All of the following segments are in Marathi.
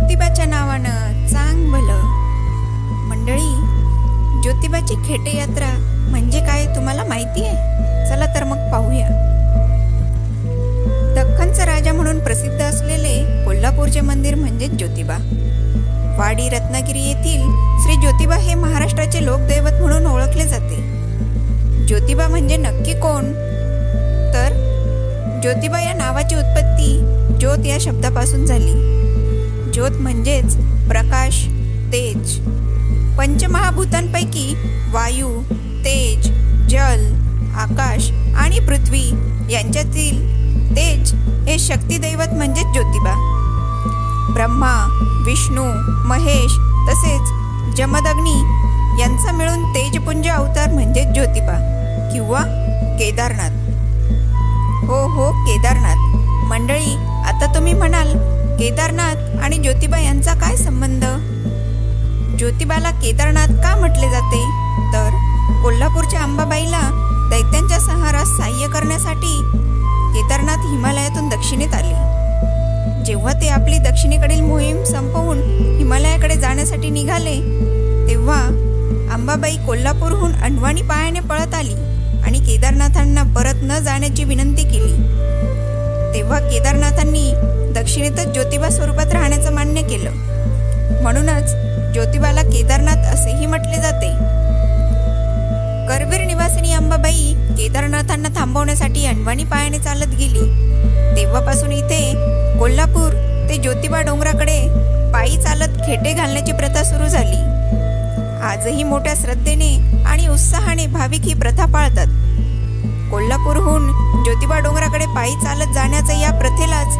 ज्योतिबाच्या नावानं चांग भलं. मंडळी, ज्योतिबाची खेटे यात्रा म्हणजे काय तुम्हाला माहिती आहे? चला तर मग पाहूया. दख्खनचा राजा म्हणून प्रसिद्ध असलेले कोल्हापूरचे मंदिर म्हणजे ज्योतिबा. वाडी रत्नागिरी येथील श्री ज्योतिबा हे महाराष्ट्राचे लोकदैवत म्हणून ओळखले जाते. ज्योतिबा म्हणजे नक्की कोण? तर ज्योतिबा या नावाची उत्पत्ती ज्योत या शब्दापासून झाली. ज्योत म्हणजेच प्रकाश, तेज. पंचमहाभूतांपैकी वायू, तेज, जल, आकाश आणि पृथ्वी यांच्यातील तेज हे शक्तिदैवत म्हणजेच ज्योतिबा. ब्रह्मा, विष्णू, महेश तसेच जमदग्नी यांचा मिळून तेजपुंज अवतार म्हणजे ज्योतिबा किंवा केदारनाथ. हो, केदारनाथ. मंडळी, आता तुम्ही म्हणाल, केदारनाथ आणि ज्योतिबा यांचा काय संबंध? ज्योतिबाला केदारनाथ का म्हटले जाते? तर कोल्हापूरच्या अंबाबाईला दैत्यांच्या संहारास सहाय्य करण्यासाठी केदारनाथ हिमालयातून दक्षिणेत आले. जेव्हा ते आपली दक्षिणेकडील मोहीम संपवून हिमालयाकडे जाण्यासाठी निघाले, तेव्हा अंबाबाई कोल्हापूरहून अडवाणी पायाने पळत आली आणि केदारनाथांना परत न जाण्याची विनंती केली. तेव्हा केदारनाथांनी दक्षिणेतच ज्योतिबा स्वरूपात राहण्याचं मान्य केलं. म्हणूनच ज्योतिबाला केदारनाथ असेही म्हटले जाते. करवीर निवासिनी अंबाबाई केदारनाथांना थांबवण्यासाठी अडवाणी पायाने चालत गेली. तेव्हापासून इथे कोल्हापूर ते ज्योतिबा डोंगराकडे पायी चालत खेटे घालण्याची प्रथा सुरू झाली. आजही मोठ्या श्रद्धेने आणि उत्साहाने भाविक ही प्रथा पाळतात. कोल्हापूरहून ज्योतिबा डोंगराकडे पायी चालत जाण्याचं या प्रथेलाच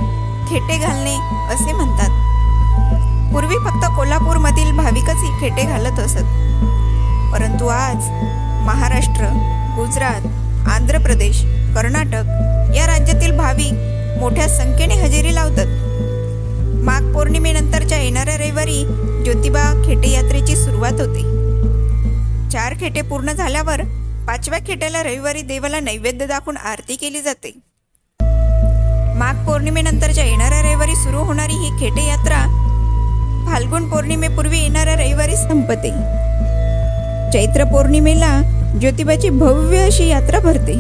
खेटे घालणे असे म्हणतात. पूर्वी फक्त कोल्हापूरमधील भाविकच ही खेटे घालत असत. परंतु आज महाराष्ट्र, गुजरात, आंध्र प्रदेश, कर्नाटक या राज्यातील भाविक मोठ्या संख्येने हजेरी लावतात. माघ पौर्णिमेनंतरच्या येणाऱ्या रविवारी ज्योतिबा खेटे यात्रेची सुरुवात होते. 4 खेटे पूर्ण झाल्यावर 5व्या खेट्याला रविवारी देवाला नैवेद्य दाखवून आरती केली जाते. माघ पौर्णिमेनंतरच्या येणाऱ्या रविवारी सुरू होणारी ही खेटे यात्रा फाल्गुन पौर्णिमेपूर्वी येणाऱ्या रविवारी संपते. चैत्र पौर्णिमेला ज्योतिबाची भव्य अशी यात्रा भरते.